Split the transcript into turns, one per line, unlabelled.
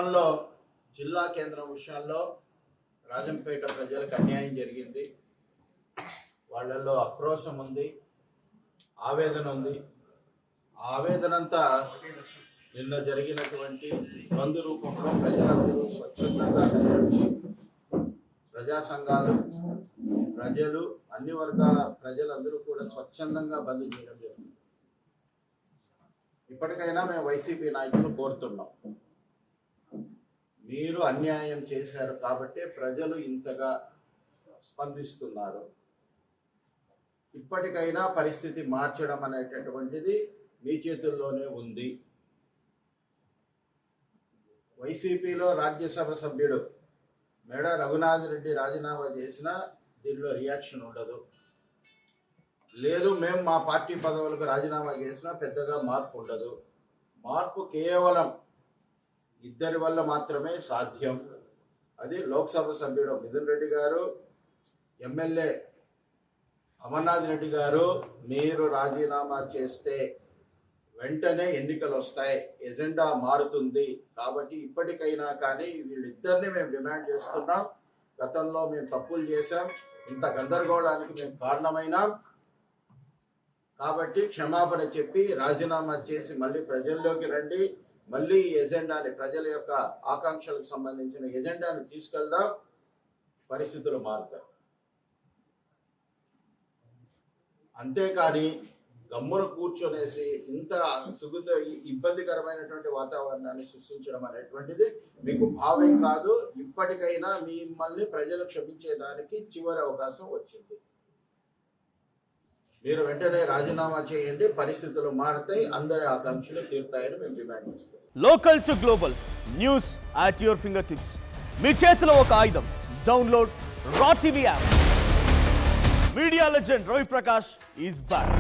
గతంలో జిల్లా కేంద్రం విషయాల్లో రాజంపేట ప్రజలకు అన్యాయం జరిగింది. వాళ్ళల్లో ఆక్రోశం ఉంది, ఆవేదన ఉంది. ఆ ఆవేదనంతా నిన్న జరిగినటువంటి బంద్ రూపంలో ప్రజలందరూ స్వచ్ఛందంగా కదిలించి ప్రజా సంఘాలు, ప్రజలు, అన్ని వర్గాల ప్రజలందరూ కూడా స్వచ్ఛందంగా బంద్ చేయడం జరిగింది. ఇప్పటికైనా మేము వైసీపీ నాయకులు కోరుతున్నాం, మీరు అన్యాయం చేశారు కాబట్టి ప్రజలు ఇంతగా స్పందిస్తున్నారు. ఇప్పటికైనా పరిస్థితి మార్చడం అనేటటువంటిది మీ చేతుల్లోనే ఉంది. వైసీపీలో రాజ్యసభ సభ్యుడు మేడ రఘునాథ్ రెడ్డి రాజీనామా చేసినా దీనిలో రియాక్షన్ ఉండదు. లేదు మేము మా పార్టీ పదవులకు రాజీనామా చేసినా పెద్దగా మార్పు ఉండదు. మార్పు కేవలం ఇద్దరి వల్ల మాత్రమే సాధ్యం. అది లోక్సభ సభ్యుడు మిథున్ రెడ్డి గారు, ఎమ్మెల్యే అమర్నాథ్ రెడ్డి గారు. మీరు రాజీనామా చేస్తే వెంటనే ఎన్నికలు వస్తాయి, ఎజెండా మారుతుంది. కాబట్టి ఇప్పటికైనా కానీ వీళ్ళిద్దరిని మేము డిమాండ్ చేస్తున్నాం. గతంలో మేము తప్పులు చేశాం, ఇంత గందరగోళానికి మేము కారణమైనాం. కాబట్టి క్షమాపణ చెప్పి రాజీనామా చేసి మళ్ళీ ప్రజల్లోకి రండి. మళ్ళీ ఈ ఎజెండాని, ప్రజల యొక్క ఆకాంక్షలకు సంబంధించిన ఎజెండాని తీసుకెళ్దాం. పరిస్థితులు మారుతాయి. అంతేకాని గమ్మున కూర్చొనేసి ఇంత ఇబ్బందికరమైనటువంటి వాతావరణాన్ని సృష్టించడం అనేటువంటిది మీకు భావ్యం కాదు. ఇప్పటికైనా మిమ్మల్ని ప్రజలు క్షమించేదానికి చివరి అవకాశం వచ్చింది. మీరు వెంటనే రాజీనామా చేయండి, పరిస్థితులు మారుతాయి, అందరి ఆకాంక్షలు తీరుతాయని మేము డిమాండ్ చేస్తాం.
Local to global news at your fingertips. మీ చేతిలో ఒక ఆయుధం. Download R TV app. Media legend Ravi Prakash is back.